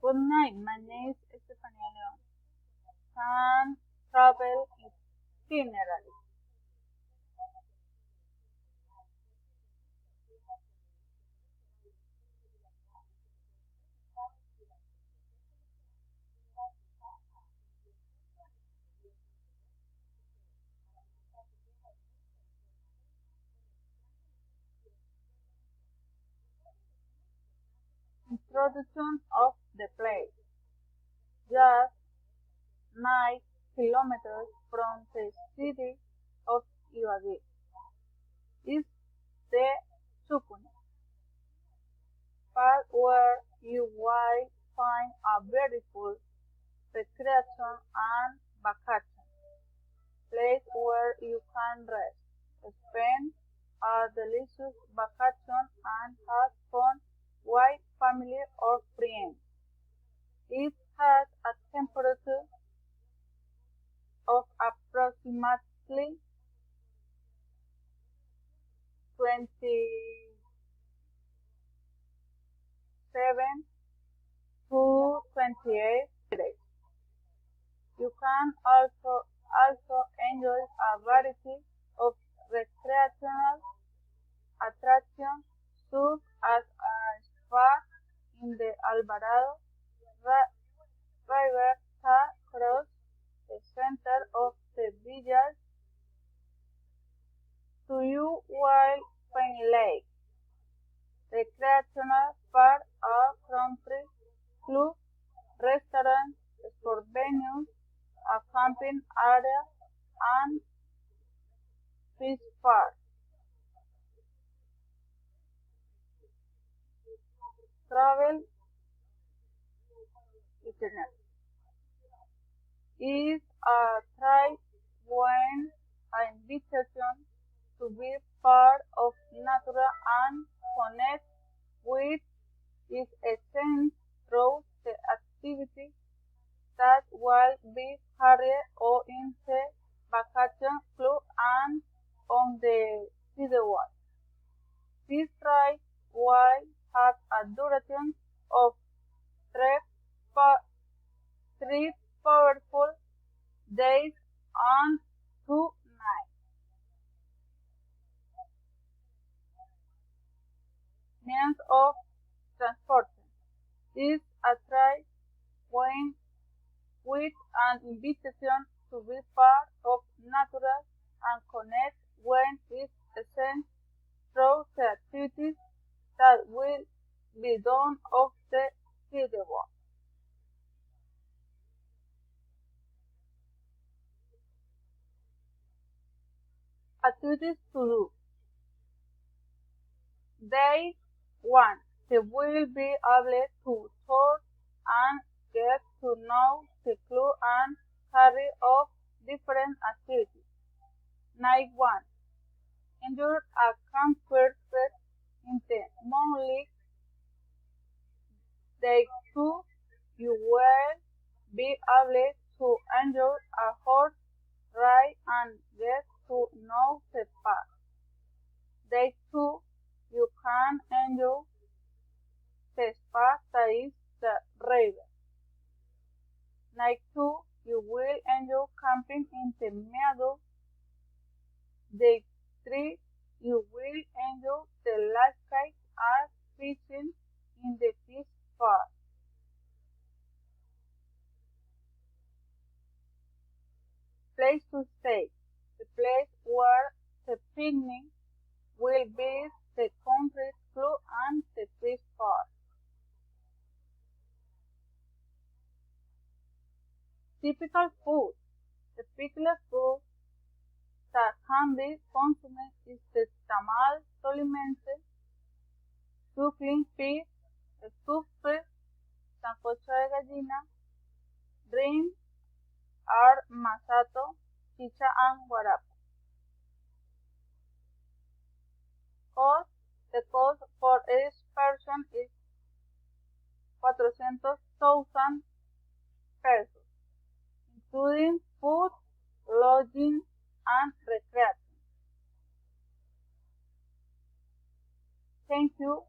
Good night, my name is Estefania Leon. Can travel itinerary. Introduction of the place. Just 9 kilometers from the city of Ibagué is the Sucune, part where you will find a beautiful recreation and vacation place where you can rest, spend a delicious vacation and have fun with family or friends. It has a temperature of approximately 27 to 28 degrees. You can also enjoy a variety of recreational attractions such as a spa in the Alvarado River that crosses the center of the village to you while Pine Lake. Recreational park, a country club, restaurants, sport venues, a camping area, and fish park. Travel itinerary is a trip when an invitation to be part of nature and connect with its essence through the activity that will be carried out in the vacation club and on the sidewalk. This ride will have a duration of three, three powerful days and 2 nights. Means of transport is a trip when with an invitation to be part of nature and connect when it essence through the activities that will be done off the sidewalk. Activities to do. Day 1. You will be able to tour and get to know the club and carry out different activities. Night 1. Enjoy a campfire in the moonlight. Day 2. You will be able to enjoy a horse ride and get to know the park. Day 2. You can enjoy the spa that is the river. Night 2. You will enjoy camping in the meadow. Day 3. You will enjoy the landscape and fishing in the fish park. Place to stay. The place where the picnic will be the country club and the fish park. Typical food. The typical food that can be consumed is the tamal tolimense, suckling pig, stuffed sancocho de gallina, drink are masato, chicha and guarapo. Cost. The cost for each person is 400,000 pesos, including food, lodging, and recreation. Thank you